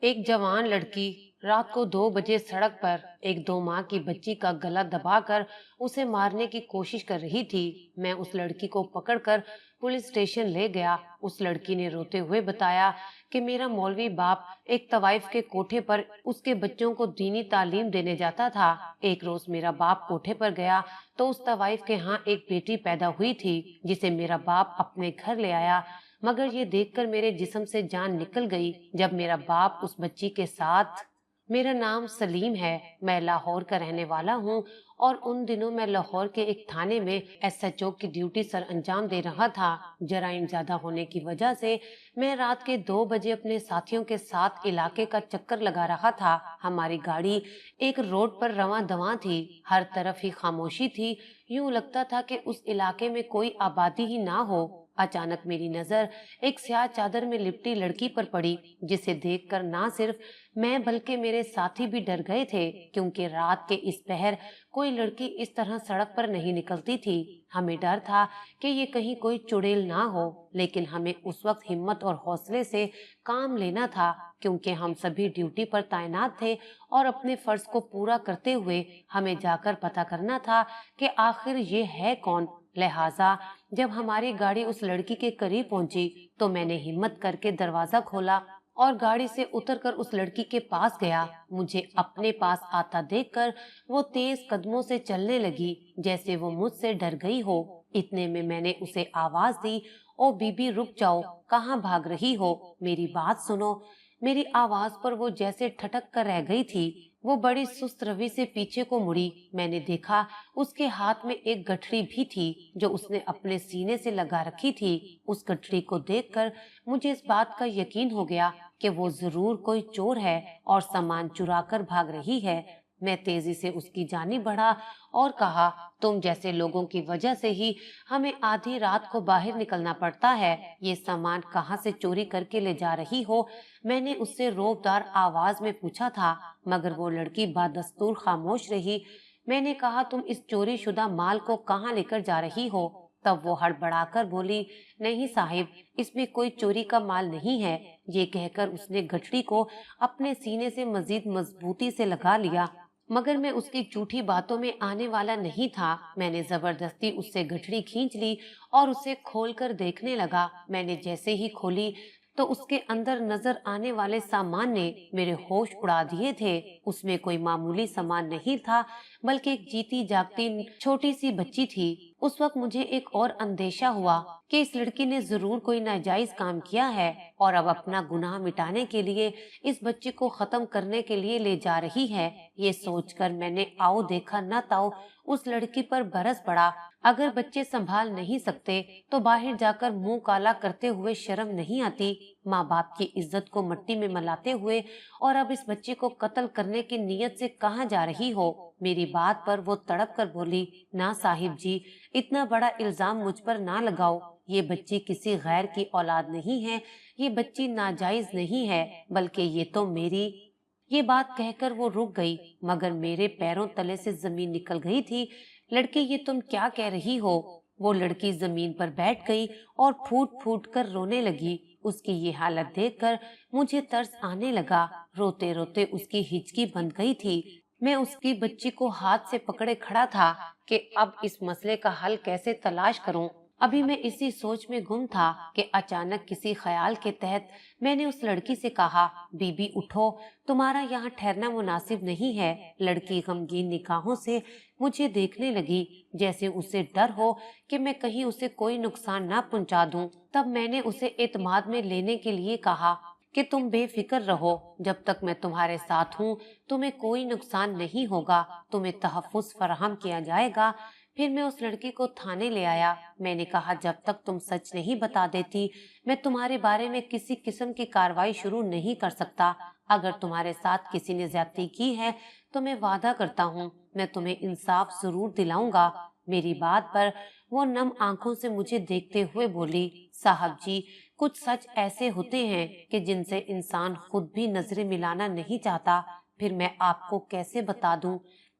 एक जवान लड़की रात को 2 बजे सड़क पर एक 2 माह की बच्ची का गला दबाकर उसे मारने की कोशिश कर रही थी। मैं उस लड़की को पकड़कर पुलिस स्टेशन ले गया। उस लड़की ने रोते हुए बताया कि मेरा मौलवी बाप एक तवाइफ के कोठे पर उसके बच्चों को दीनी तालीम देने जाता था। एक रोज मेरा बाप कोठे पर गया तो उस तवाइफ के यहाँ एक बेटी पैदा हुई थी जिसे मेरा बाप अपने घर ले आया, मगर ये देखकर मेरे जिस्म से जान निकल गई जब मेरा बाप उस बच्ची के साथ। मेरा नाम सलीम है, मैं लाहौर का रहने वाला हूँ और उन दिनों मैं लाहौर के एक थाने में एसएचओ की ड्यूटी सर अंजाम दे रहा था। जराइम ज्यादा होने की वजह से मैं रात के 2 बजे अपने साथियों के साथ इलाके का चक्कर लगा रहा था। हमारी गाड़ी एक रोड पर रवां दवां थी, हर तरफ ही खामोशी थी, यूं लगता था कि उस इलाके में कोई आबादी ही ना हो। अचानक मेरी नजर एक स्याह चादर में लिपटी लड़की पर पड़ी, जिसे देखकर ना सिर्फ मैं बल्कि मेरे साथी भी डर गए थे, क्योंकि रात के इस पहर कोई लड़की इस तरह सड़क पर नहीं निकलती थी। हमें डर था कि ये कहीं कोई चुड़ैल ना हो, लेकिन हमें उस वक्त हिम्मत और हौसले से काम लेना था, क्योंकि हम सभी ड्यूटी पर तैनात थे और अपने फर्ज को पूरा करते हुए हमें जाकर पता करना था कि आखिर ये है कौन। लिहाजा जब हमारी गाड़ी उस लड़की के करीब पहुंची तो मैंने हिम्मत करके दरवाजा खोला और गाड़ी से उतरकर उस लड़की के पास गया। मुझे अपने पास आता देखकर वो तेज कदमों से चलने लगी, जैसे वो मुझसे डर गई हो। इतने में मैंने उसे आवाज दी, ओ बीबी रुक जाओ, कहाँ भाग रही हो, मेरी बात सुनो। मेरी आवाज पर वो जैसे ठटक कर रह गई थी। वो बड़ी सुस्त रवि से पीछे को मुड़ी। मैंने देखा उसके हाथ में एक गठरी भी थी जो उसने अपने सीने से लगा रखी थी। उस गठरी को देखकर मुझे इस बात का यकीन हो गया कि वो जरूर कोई चोर है और सामान चुरा कर भाग रही है। मैं तेजी से उसकी जानिब बढ़ा और कहा, तुम जैसे लोगों की वजह से ही हमें आधी रात को बाहर निकलना पड़ता है। ये सामान कहाँ से चोरी करके ले जा रही हो? मैंने उससे रोबदार आवाज में पूछा था, मगर वो लड़की बादस्तूर खामोश रही। मैंने कहा, तुम इस चोरी शुदा माल को कहाँ लेकर जा रही हो? तब वो हड़बड़ाकर बोली, नहीं साहिब, इसमें कोई चोरी का माल नहीं है। ये कहकर उसने गठरी को अपने सीने से मजीद मजबूती से लगा लिया, मगर मैं उसकी झूठी बातों में आने वाला नहीं था। मैंने जबरदस्ती उससे गठरी खींच ली और उसे खोलकर देखने लगा। मैंने जैसे ही खोली तो उसके अंदर नजर आने वाले सामान ने मेरे होश उड़ा दिए थे। उसमें कोई मामूली सामान नहीं था, बल्कि एक जीती जागती छोटी सी बच्ची थी। उस वक्त मुझे एक और अंदेशा हुआ कि इस लड़की ने जरूर कोई नाजायज काम किया है और अब अपना गुनाह मिटाने के लिए इस बच्ची को खत्म करने के लिए ले जा रही है। ये सोचकर मैंने आओ देखा न ताओ उस लड़की पर बरस पड़ा। अगर बच्चे संभाल नहीं सकते तो बाहर जाकर मुंह काला करते हुए शर्म नहीं आती? माँ बाप की इज्जत को मट्टी में मिलाते हुए और अब इस बच्चे को कत्ल करने की नीयत से कहाँ जा रही हो? मेरी बात पर वो तड़प कर बोली, ना साहिब जी, इतना बड़ा इल्जाम मुझ पर ना लगाओ। ये बच्ची किसी गैर की औलाद नहीं है, ये बच्ची नाजायज नहीं है, बल्कि ये तो मेरी। ये बात कहकर वो रुक गई, मगर मेरे पैरों तले से जमीन निकल गई थी। लड़की, ये तुम क्या कह रही हो? वो लड़की जमीन पर बैठ गई और फूट फूट कर रोने लगी। उसकी ये हालत देखकर मुझे तरस आने लगा। रोते रोते उसकी हिचकी बंद गई थी। मैं उसकी बच्ची को हाथ से पकड़े खड़ा था कि अब इस मसले का हल कैसे तलाश करूं। अभी मैं इसी सोच में गुम था कि अचानक किसी ख्याल के तहत मैंने उस लड़की से कहा, बीबी उठो, तुम्हारा यहाँ ठहरना मुनासिब नहीं है। लड़की गमगीन निगाहों से मुझे देखने लगी, जैसे उसे डर हो कि मैं कहीं उसे कोई नुकसान ना पहुँचा दूं। तब मैंने उसे एतमाद में लेने के लिए कहा कि तुम बेफिक्र रहो, जब तक मैं तुम्हारे साथ हूँ तुम्हें कोई नुकसान नहीं होगा, तुम्हें तहफ़्फ़ुज़ फराहम किया जाएगा। फिर मैं उस लड़की को थाने ले आया। मैंने कहा, जब तक तुम सच नहीं बता देती मैं तुम्हारे बारे में किसी किस्म की कार्रवाई शुरू नहीं कर सकता। अगर तुम्हारे साथ किसी ने ज्यादती की है तो मैं वादा करता हूँ मैं तुम्हें इंसाफ जरूर दिलाऊंगा। मेरी बात पर वो नम आंखों से मुझे देखते हुए बोली, साहब जी, कुछ सच ऐसे होते हैं कि जिनसे इंसान खुद भी नजरें मिलाना नहीं चाहता, फिर मैं आपको कैसे बता दूं?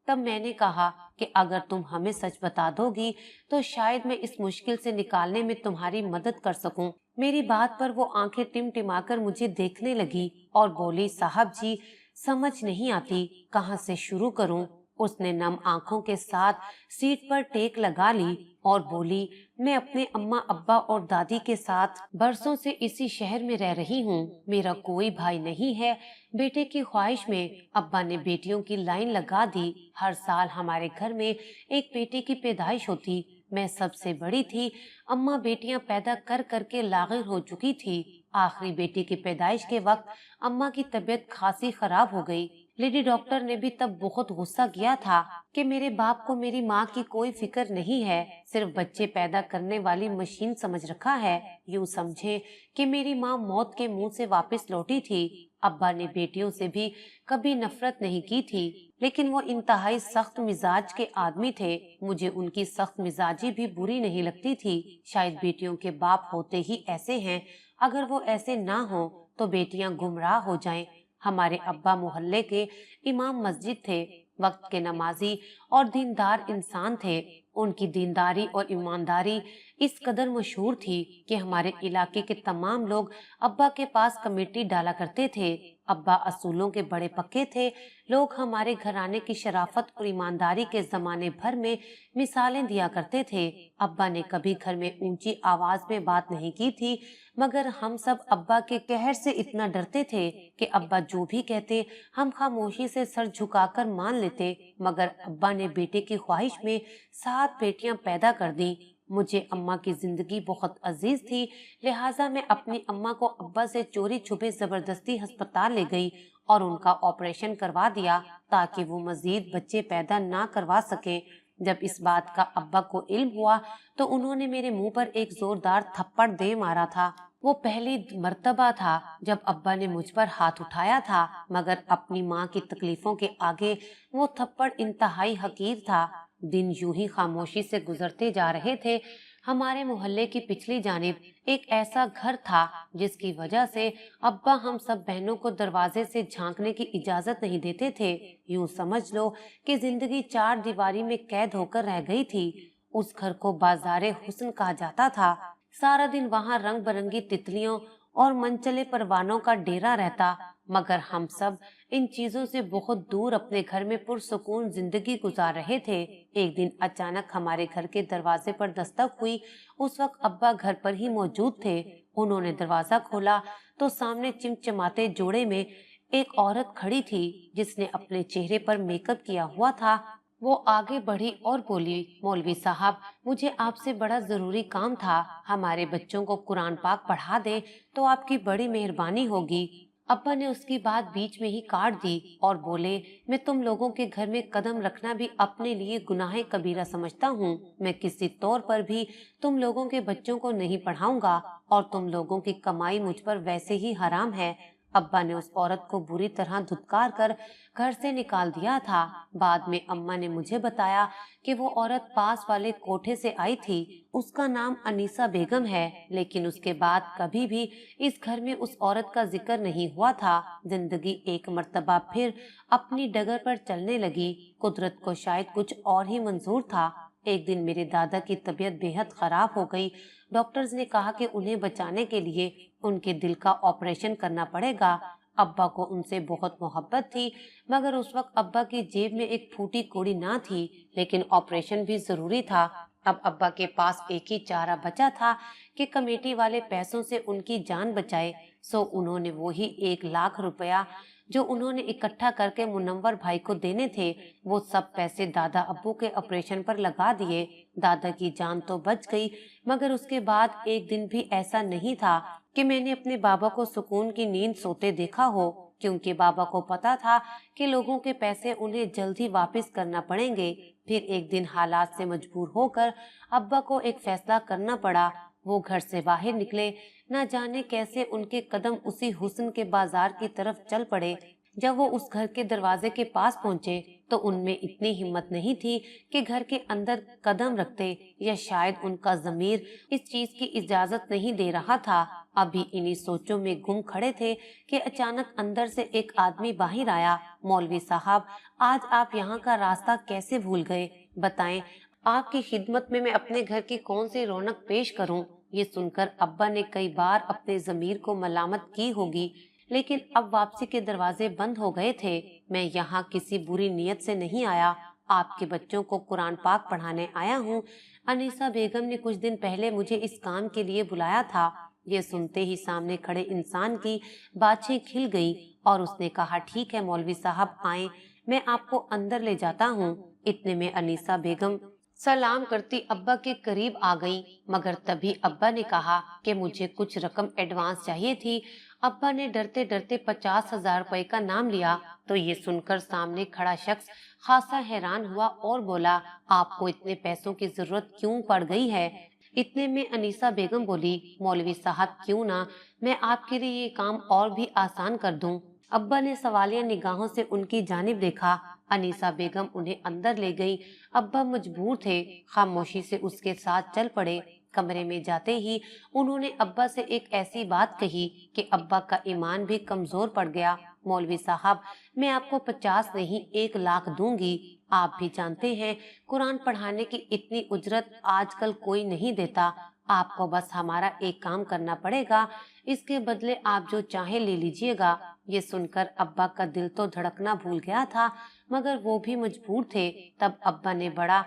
तब मैंने कहा कि अगर तुम हमें सच बता दोगी तो शायद मैं इस मुश्किल से निकालने में तुम्हारी मदद कर सकूं। मेरी बात पर वो आंखें टिमटिमा कर मुझे देखने लगी और बोली, साहब जी, समझ नहीं आती कहाँ से शुरू करूं। उसने नम आंखों के साथ सीट पर टेक लगा ली और बोली, मैं अपने अम्मा अब्बा और दादी के साथ बरसों से इसी शहर में रह रही हूँ। मेरा कोई भाई नहीं है। बेटे की ख्वाहिश में अब्बा ने बेटियों की लाइन लगा दी। हर साल हमारे घर में एक बेटे की पैदाइश होती। मैं सबसे बड़ी थी। अम्मा बेटियां पैदा कर करके लागिर हो चुकी थी। आखिरी बेटी की पैदाइश के वक्त अम्मा की तबीयत खासी खराब हो गई। लेडी डॉक्टर ने भी तब बहुत गुस्सा किया था कि मेरे बाप को मेरी माँ की कोई फिक्र नहीं है, सिर्फ बच्चे पैदा करने वाली मशीन समझ रखा है। यूं समझे कि मेरी माँ मौत के मुंह से वापस लौटी थी। अब्बा ने बेटियों से भी कभी नफरत नहीं की थी, लेकिन वो इंतहाई सख्त मिजाज के आदमी थे। मुझे उनकी सख्त मिजाजी भी बुरी नहीं लगती थी। शायद बेटियों के बाप होते ही ऐसे हैं। अगर वो ऐसे ना हो तो बेटियां गुमराह हो जाएं। हमारे अब्बा मोहल्ले के इमाम मस्जिद थे, वक्त के नमाजी और दीनदार इंसान थे। उनकी दीनदारी और ईमानदारी इस कदर मशहूर थी कि हमारे इलाके के तमाम लोग अब्बा के पास कमेटी डाला करते थे। अब्बा असूलों के बड़े पक्के थे। लोग हमारे घराने की शराफत और ईमानदारी के जमाने भर में मिसालें दिया करते थे। अब्बा ने कभी घर में ऊंची आवाज में बात नहीं की थी, मगर हम सब अब्बा के कहर से इतना डरते थे कि अब्बा जो भी कहते हम खामोशी से सर झुकाकर मान लेते। मगर अब्बा ने बेटे की ख्वाहिश में 7 बेटियां पैदा कर दी। मुझे अम्मा की जिंदगी बहुत अजीज थी, लिहाजा मैं अपनी अम्मा को अब्बा से चोरी छुपे जबरदस्ती अस्पताल ले गई और उनका ऑपरेशन करवा दिया ताकि वो मजीद बच्चे पैदा ना करवा सके। जब इस बात का अब्बा को इल्म हुआ तो उन्होंने मेरे मुंह पर एक जोरदार थप्पड़ दे मारा था। वो पहली मर्तबा था जब अब्बा ने मुझ पर हाथ उठाया था, मगर अपनी माँ की तकलीफों के आगे वो थप्पड़ इंतहाई हकीर था। दिन यूं ही खामोशी से गुजरते जा रहे थे। हमारे मोहल्ले की पिछली जानिब एक ऐसा घर था जिसकी वजह से अब्बा हम सब बहनों को दरवाजे से झांकने की इजाजत नहीं देते थे। यूं समझ लो कि जिंदगी 4 दीवारी में कैद होकर रह गई थी। उस घर को बाजारे हुस्न कहा जाता था। सारा दिन वहां रंग बिरंगी तितलियों और मनचले परवानों का डेरा रहता, मगर हम सब इन चीजों से बहुत दूर अपने घर में पुरसुकून जिंदगी गुजार रहे थे। एक दिन अचानक हमारे घर के दरवाजे पर दस्तक हुई। उस वक्त अब्बा घर पर ही मौजूद थे। उन्होंने दरवाजा खोला तो सामने चिमचमाते जोड़े में एक औरत खड़ी थी जिसने अपने चेहरे पर मेकअप किया हुआ था। वो आगे बढ़ी और बोली, मौलवी साहब, मुझे आपसे बड़ा जरूरी काम था। हमारे बच्चों को कुरान पाक पढ़ा दे तो आपकी बड़ी मेहरबानी होगी। अब्बा ने उसकी बात बीच में ही काट दी और बोले, मैं तुम लोगों के घर में कदम रखना भी अपने लिए गुनाह कबीरा समझता हूँ। मैं किसी तौर पर भी तुम लोगों के बच्चों को नहीं पढ़ाऊंगा और तुम लोगों की कमाई मुझ पर वैसे ही हराम है। अब्बा ने उस औरत को बुरी तरह धुतकार कर घर से निकाल दिया था। बाद में अम्मा ने मुझे बताया कि वो औरत पास वाले कोठे से आई थी। उसका नाम अनीसा बेगम है, लेकिन उसके बाद कभी भी इस घर में उस औरत का जिक्र नहीं हुआ था। जिंदगी एक मर्तबा फिर अपनी डगर पर चलने लगी। कुदरत को शायद कुछ और ही मंजूर था। एक दिन मेरे दादा की तबीयत बेहद खराब हो गई। डॉक्टर्स ने कहा कि उन्हें बचाने के लिए उनके दिल का ऑपरेशन करना पड़ेगा। अब्बा को उनसे बहुत मोहब्बत थी, मगर उस वक्त अब्बा की जेब में एक फूटी कौड़ी ना थी, लेकिन ऑपरेशन भी जरूरी था। अब अब्बा के पास एक ही चारा बचा था कि कमेटी वाले पैसों से उनकी जान बचाए। सो उन्होंने वो ही 1 लाख रुपया जो उन्होंने इकट्ठा करके मुनव्वर भाई को देने थे, वो सब पैसे दादा अब्बू के ऑपरेशन पर लगा दिए। दादा की जान तो बच गई, मगर उसके बाद एक दिन भी ऐसा नहीं था कि मैंने अपने बाबा को सुकून की नींद सोते देखा हो, क्योंकि बाबा को पता था कि लोगों के पैसे उन्हें जल्द ही वापस करना पड़ेंगे। फिर एक दिन हालात से मजबूर होकर अब्बा को एक फैसला करना पड़ा। वो घर से बाहर निकले। न जाने कैसे उनके कदम उसी हुस्न के बाजार की तरफ चल पड़े। जब वो उस घर के दरवाजे के पास पहुंचे तो उनमें इतनी हिम्मत नहीं थी कि घर के अंदर कदम रखते, या शायद उनका ज़मीर इस चीज की इजाजत नहीं दे रहा था। अभी इन्हीं सोचों में गुम खड़े थे कि अचानक अंदर से एक आदमी बाहर आया। मौलवी साहब, आज आप यहाँ का रास्ता कैसे भूल गए? बताएं, आपकी खिदमत में मैं अपने घर की कौन सी रौनक पेश करूं? ये सुनकर अब्बा ने कई बार अपने ज़मीर को मलामत की होगी, लेकिन अब वापसी के दरवाजे बंद हो गए थे। मैं यहाँ किसी बुरी नीयत से नहीं आया, आपके बच्चों को कुरान पाक पढ़ाने आया हूँ। अनीसा बेगम ने कुछ दिन पहले मुझे इस काम के लिए बुलाया था। ये सुनते ही सामने खड़े इंसान की बाछें खिल गई और उसने कहा, ठीक है मौलवी साहब, आए, मैं आपको अंदर ले जाता हूँ। इतने में अनीसा बेगम सलाम करती अब्बा के करीब आ गई, मगर तभी अब्बा ने कहा कि मुझे कुछ रकम एडवांस चाहिए थी। अब्बा ने डरते डरते 50,000 रुपए का नाम लिया तो ये सुनकर सामने खड़ा शख्स खासा हैरान हुआ और बोला, आपको इतने पैसों की जरूरत क्यों पड़ गई है? इतने में अनीसा बेगम बोली, मौलवी साहब क्यों ना मैं आपके लिए ये काम और भी आसान कर दूं। अब्बा ने सवालिया निगाहों से उनकी जानिब देखा। अनीसा बेगम उन्हें अंदर ले गई। अब्बा मजबूर थे, खामोशी से उसके साथ चल पड़े। कमरे में जाते ही उन्होंने अब्बा से एक ऐसी बात कही कि अब्बा का ईमान भी कमजोर पड़ गया। मौलवी साहब, मैं आपको 50 नहीं 1 लाख दूंगी। आप भी जानते हैं कुरान पढ़ाने की इतनी उजरत आजकल कोई नहीं देता। आपको बस हमारा एक काम करना पड़ेगा, इसके बदले आप जो चाहे ले लीजिएगा। ये सुनकर अब्बा का दिल तो धड़कना भूल गया था, मगर वो भी मजबूर थे। तब अब्बा ने बड़ा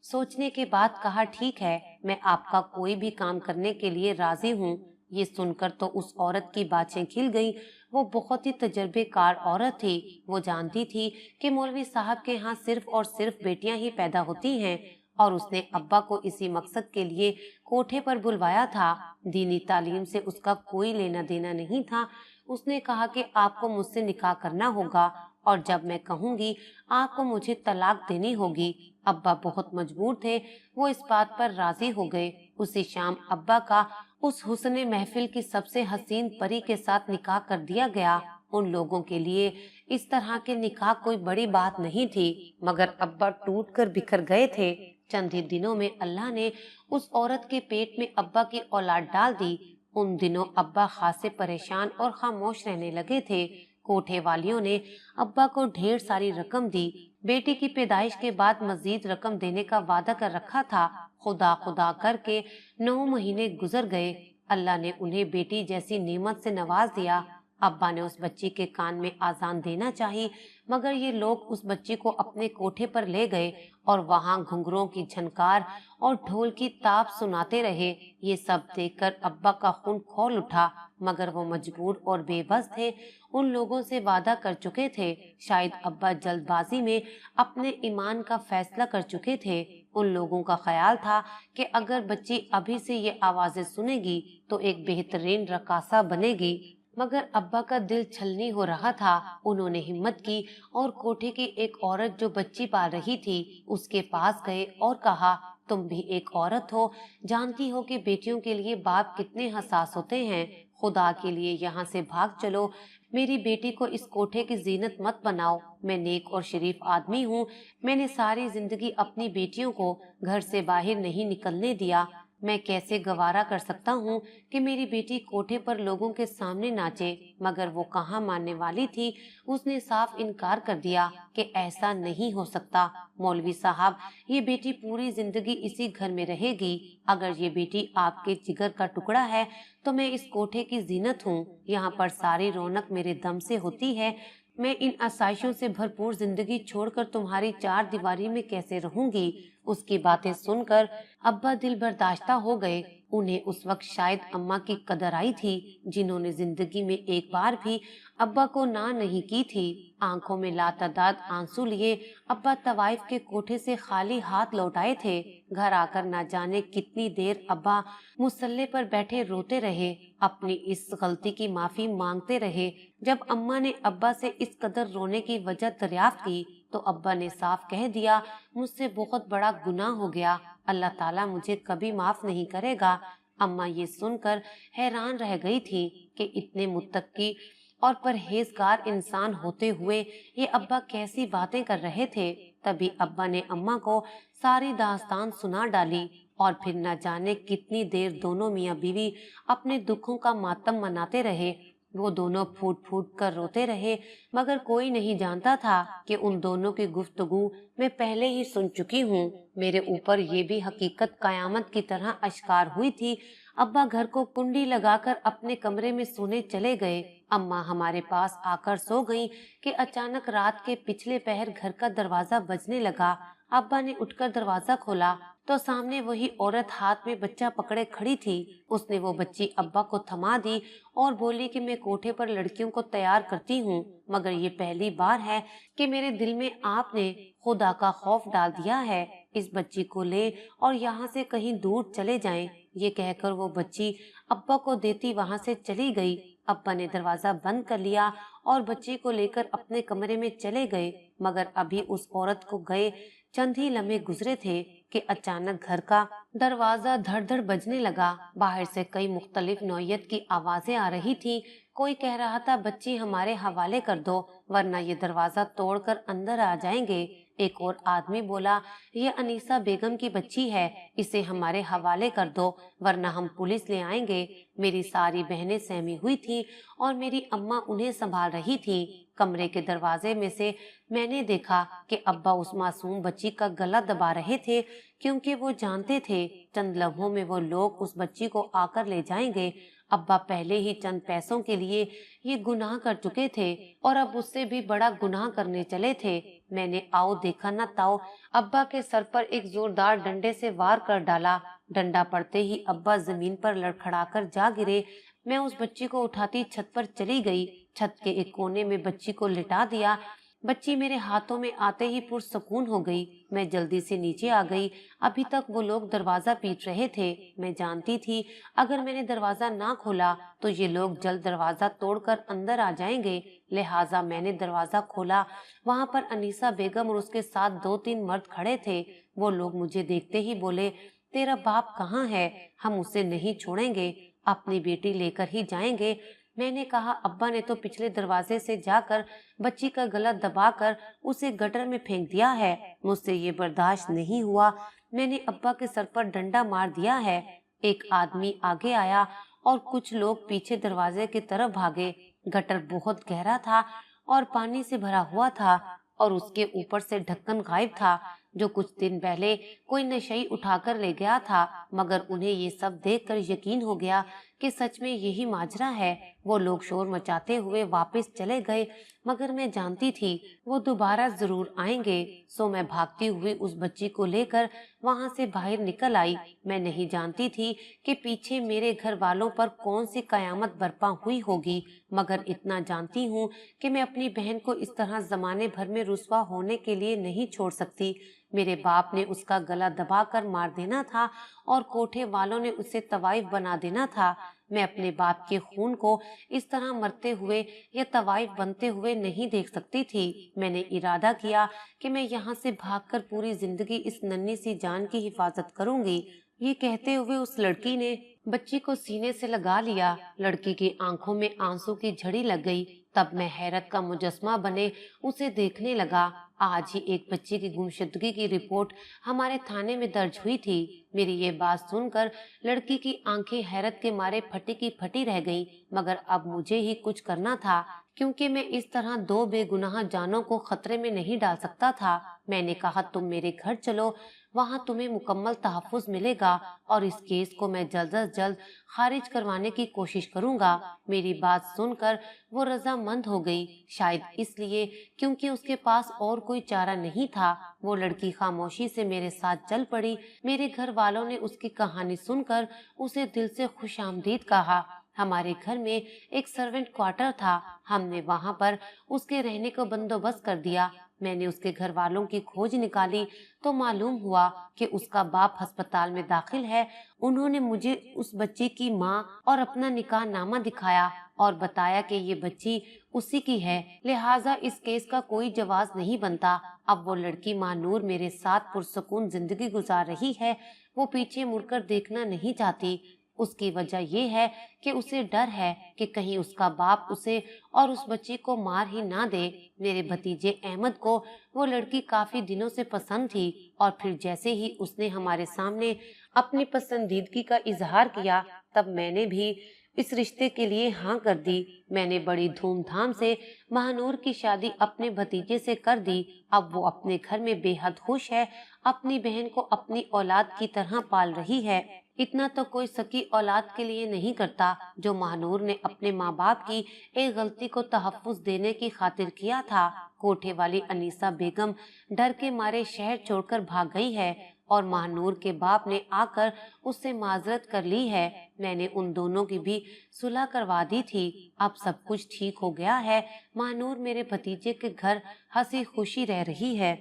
सोचने के बाद कहा, ठीक है, मैं आपका कोई भी काम करने के लिए राजी हूँ। ये सुनकर तो उस औरत की बातें खिल गई। वो बहुत ही तजर्बेकार औरत थी। वो जानती थी कि मौलवी साहब के यहाँ सिर्फ और सिर्फ बेटियां ही पैदा होती हैं, और उसने अब्बा को इसी मकसद के लिए कोठे पर बुलवाया था। दीनी तालीम से उसका कोई लेना देना नहीं था। उसने कहा कि आपको मुझसे निकाह करना होगा, और जब मैं कहूँगी आपको मुझे तलाक देनी होगी। अब्बा बहुत मजबूर थे, वो इस बात पर राजी हो गए। उसी शाम अब्बा का उस हुस्ने महफिल की सबसे हसीन परी के साथ निकाह कर दिया गया। उन लोगों के लिए इस तरह के निकाह कोई बड़ी बात नहीं थी, मगर अब्बा टूट कर बिखर गए थे। चंद ही दिनों में अल्लाह ने उस औरत के पेट में अब्बा की औलाद डाल दी। उन दिनों अब्बा खासे परेशान और खामोश रहने लगे थे। कोठे वालियों ने अब्बा को ढेर सारी रकम दी। बेटी की पैदाइश के बाद मजीद रकम देने का वादा कर रखा था। खुदा खुदा करके 9 महीने गुजर गए। अल्लाह ने उन्हें बेटी जैसी नेमत से नवाज दिया। अब्बा ने उस बच्ची के कान में आजान देना चाही, मगर ये लोग उस बच्ची को अपने कोठे पर ले गए और वहाँ घुंघरों की झनकार और ढोल की ताप सुनाते रहे। ये सब देखकर अब्बा का खून खौल उठा, मगर वो मजबूर और बेबस थे। उन लोगों से वादा कर चुके थे। शायद अब्बा जल्दबाजी में अपने ईमान का फैसला कर चुके थे। उन लोगों का ख्याल था कि अगर बच्ची अभी से ये आवाजें सुनेगी तो एक बेहतरीन रकासा बनेगी, मगर अब्बा का दिल छलनी हो रहा था। उन्होंने हिम्मत की और कोठे की एक औरत जो बच्ची पाल रही थी उसके पास गए और कहा, तुम भी एक औरत हो, जानती हो कि बेटियों के लिए बाप कितने हसास होते हैं। खुदा के लिए यहाँ से भाग चलो। मेरी बेटी को इस कोठे की जीनत मत बनाओ। मैं नेक और शरीफ आदमी हूँ। मैंने सारी जिंदगी अपनी बेटियों को घर से बाहर नहीं निकलने दिया। मैं कैसे गवारा कर सकता हूँ कि मेरी बेटी कोठे पर लोगों के सामने नाचे। मगर वो कहाँ मानने वाली थी। उसने साफ इनकार कर दिया कि ऐसा नहीं हो सकता। मौलवी साहब, ये बेटी पूरी जिंदगी इसी घर में रहेगी। अगर ये बेटी आपके जिगर का टुकड़ा है तो मैं इस कोठे की जीनत हूँ। यहाँ पर सारी रौनक मेरे दम से होती है। मैं इन आसाइशों से भरपूर जिंदगी छोड़कर तुम्हारी 4 दीवारी में कैसे रहूंगी। उसकी बातें सुनकर अब्बा दिल बर्दाश्ता हो गए। उन्हें उस वक्त शायद अम्मा की कदर आई थी, जिन्होंने जिंदगी में एक बार भी अब्बा को ना नहीं की थी। आंखों में लातादाद आंसू लिए अब्बा तवाइफ के कोठे से खाली हाथ लौट आए थे। घर आकर ना जाने कितनी देर अब्बा मुसल्ले पर बैठे रोते रहे, अपनी इस गलती की माफी मांगते रहे। जब अम्मा ने अब्बा से इस कदर रोने की वजह दरियाफ्त की तो अब्बा ने साफ कह दिया, मुझसे बहुत बड़ा गुनाह हो गया। अल्लाह ताला मुझे कभी माफ नहीं करेगा। अम्मा ये सुनकर हैरान रह गई थी कि इतने मुत्तकी और परहेजगार इंसान होते हुए ये अब्बा कैसी बातें कर रहे थे। तभी अब्बा ने अम्मा को सारी दास्तान सुना डाली और फिर न जाने कितनी देर दोनों मियाँ बीवी अपने दुखों का मातम मनाते रहे। वो दोनों फूट फूट कर रोते रहे, मगर कोई नहीं जानता था कि उन दोनों की गुफ्तगू मैं पहले ही सुन चुकी हूँ। मेरे ऊपर ये भी हकीकत कयामत की तरह अश्कार हुई थी। अब्बा घर को कुंडी लगाकर अपने कमरे में सोने चले गए। अम्मा हमारे पास आकर सो गईं कि अचानक रात के पिछले पहर घर का दरवाजा बजने लगा। अब्बा ने उठकर दरवाजा खोला तो सामने वही औरत हाथ में बच्चा पकड़े खड़ी थी। उसने वो बच्ची अब्बा को थमा दी और बोली कि मैं कोठे पर लड़कियों को तैयार करती हूँ, मगर ये पहली बार है कि मेरे दिल में आपने खुदा का खौफ डाल दिया है। इस बच्ची को ले और यहाँ से कहीं दूर चले जाएं। ये कहकर वो बच्ची अब्बा को देती वहाँ से चली गई। अब्बा ने दरवाजा बंद कर लिया और बच्ची को लेकर अपने कमरे में चले गए, मगर अभी उस औरत को गए चंद ही लम्हे गुजरे थे कि अचानक घर का दरवाजा धड़ धड़ बजने लगा। बाहर से कई मुख्तलिफ नौयत की आवाजें आ रही थी। कोई कह रहा था बच्ची हमारे हवाले कर दो वरना ये दरवाजा तोड़कर अंदर आ जाएंगे। एक और आदमी बोला ये अनीसा बेगम की बच्ची है, इसे हमारे हवाले कर दो वरना हम पुलिस ले आएंगे। मेरी सारी बहनें सहमी हुई थी और मेरी अम्मा उन्हें संभाल रही थी। कमरे के दरवाजे में से मैंने देखा कि अब्बा उस मासूम बच्ची का गला दबा रहे थे, क्योंकि वो जानते थे चंद लम्हों में वो लोग उस बच्ची को आकर ले जाएंगे। अब्बा पहले ही चंद पैसों के लिए ये गुनाह कर चुके थे और अब उससे भी बड़ा गुनाह करने चले थे। मैंने आओ देखा न ताओ अब्बा के सर पर एक जोरदार डंडे से वार कर डाला। डंडा पड़ते ही अब्बा जमीन पर लड़खड़ाकर जा गिरे। मैं उस बच्ची को उठाती छत पर चली गई। छत के एक कोने में बच्ची को लिटा दिया। बच्ची मेरे हाथों में आते ही पुरसकून हो गई। मैं जल्दी से नीचे आ गई। अभी तक वो लोग दरवाजा पीट रहे थे। मैं जानती थी अगर मैंने दरवाजा ना खोला तो ये लोग जल्द दरवाजा तोड़कर अंदर आ जाएंगे, लिहाजा मैंने दरवाजा खोला। वहाँ पर अनीसा बेगम और उसके साथ 2-3 मर्द खड़े थे। वो लोग मुझे देखते ही बोले तेरा बाप कहाँ है, हम उसे नहीं छोड़ेंगे, अपनी बेटी लेकर ही जाएंगे। मैंने कहा अब्बा ने तो पिछले दरवाजे से जाकर बच्ची का गला दबाकर उसे गटर में फेंक दिया है। मुझसे ये बर्दाश्त नहीं हुआ। मैंने अब्बा के सर पर डंडा मार दिया है। एक आदमी आगे आया और कुछ लोग पीछे दरवाजे की तरफ भागे। गटर बहुत गहरा था और पानी से भरा हुआ था और उसके ऊपर से ढक्कन गायब था, जो कुछ दिन पहले कोई नशई उठाकर ले गया था। मगर उन्हें ये सब देखकर यकीन हो गया कि सच में यही माजरा है। वो लोग शोर मचाते हुए वापस चले गए, मगर मैं जानती थी वो दोबारा जरूर आएंगे। सो मैं भागती हुई उस बच्ची को लेकर वहां से बाहर निकल आई। मैं नहीं जानती थी कि पीछे मेरे घर वालों पर कौन सी कयामत बरपा हुई होगी, मगर इतना जानती हूँ कि मैं अपनी बहन को इस तरह जमाने भर में रुस्वा होने के लिए नहीं छोड़ सकती। मेरे बाप ने उसका गला दबाकर मार देना था और कोठे वालों ने उसे तवाइफ बना देना था। मैं अपने बाप के खून को इस तरह मरते हुए या तवाइफ बनते हुए नहीं देख सकती थी। मैंने इरादा किया कि मैं यहाँ से भागकर पूरी जिंदगी इस नन्ही सी जान की हिफाजत करूंगी। ये कहते हुए उस लड़की ने बच्ची को सीने से लगा लिया। लड़की की आंखों में आंसू की झड़ी लग गई। तब मैं हैरत का मुजस्मा बने उसे देखने लगा। आज ही एक बच्ची की गुमशुदगी की रिपोर्ट हमारे थाने में दर्ज हुई थी। मेरी ये बात सुनकर लड़की की आंखें हैरत के मारे फटी की फटी रह गईं, मगर अब मुझे ही कुछ करना था, क्योंकि मैं इस तरह 2 बेगुनाह जानों को खतरे में नहीं डाल सकता था। मैंने कहा तुम मेरे घर चलो, वहाँ तुम्हें मुकम्मल तहफ़्फ़ुज़ मिलेगा और इस केस को मैं जल्द से जल्द खारिज करवाने की कोशिश करूंगा। मेरी बात सुनकर वो रजामंद हो गई, शायद इसलिए क्योंकि उसके पास और कोई चारा नहीं था। वो लड़की खामोशी से मेरे साथ चल पड़ी। मेरे घर वालों ने उसकी कहानी सुनकर उसे दिल से खुशामदीद कहा। हमारे घर में एक सर्वेंट क्वार्टर था। हमने वहाँ पर उसके रहने को बंदोबस्त कर दिया। मैंने उसके घर वालों की खोज निकाली तो मालूम हुआ कि उसका बाप अस्पताल में दाखिल है। उन्होंने मुझे उस बच्ची की माँ और अपना निकाह नामा दिखाया और बताया कि ये बच्ची उसी की है, लिहाजा इस केस का कोई जवाब नहीं बनता। अब वो लड़की मानूर मेरे साथ पुरसुकून जिंदगी गुजार रही है। वो पीछे मुड़कर देखना नहीं चाहती। उसकी वजह ये है कि उसे डर है कि कहीं उसका बाप उसे और उस बच्ची को मार ही ना दे। मेरे भतीजे अहमद को वो लड़की काफी दिनों से पसंद थी और फिर जैसे ही उसने हमारे सामने अपनी पसंदीदगी का इजहार किया, तब मैंने भी इस रिश्ते के लिए हाँ कर दी। मैंने बड़ी धूमधाम से महानूर की शादी अपने भतीजे से कर दी। अब वो अपने घर में बेहद खुश है, अपनी बहन को अपनी औलाद की तरह पाल रही है। اتنا تو کوئی سکی اولاد کے لیے نہیں کرتا جو ماہنور نے اپنے ماں باپ کی ایک غلطی کو تحفظ دینے کی خاطر کیا تھا۔ کوٹھے والی انیسہ بیگم ڈر کے مارے شہر چھوڑ کر بھاگ گئی ہے اور ماہنور کے باپ نے آ کر اس سے معذرت کر لی ہے۔ میں نے ان دونوں کی بھی صلح کروا دی تھی، اب سب کچھ ٹھیک ہو گیا ہے۔ ماہنور میرے بھتیجے کے گھر ہنسی خوشی رہ رہی ہے۔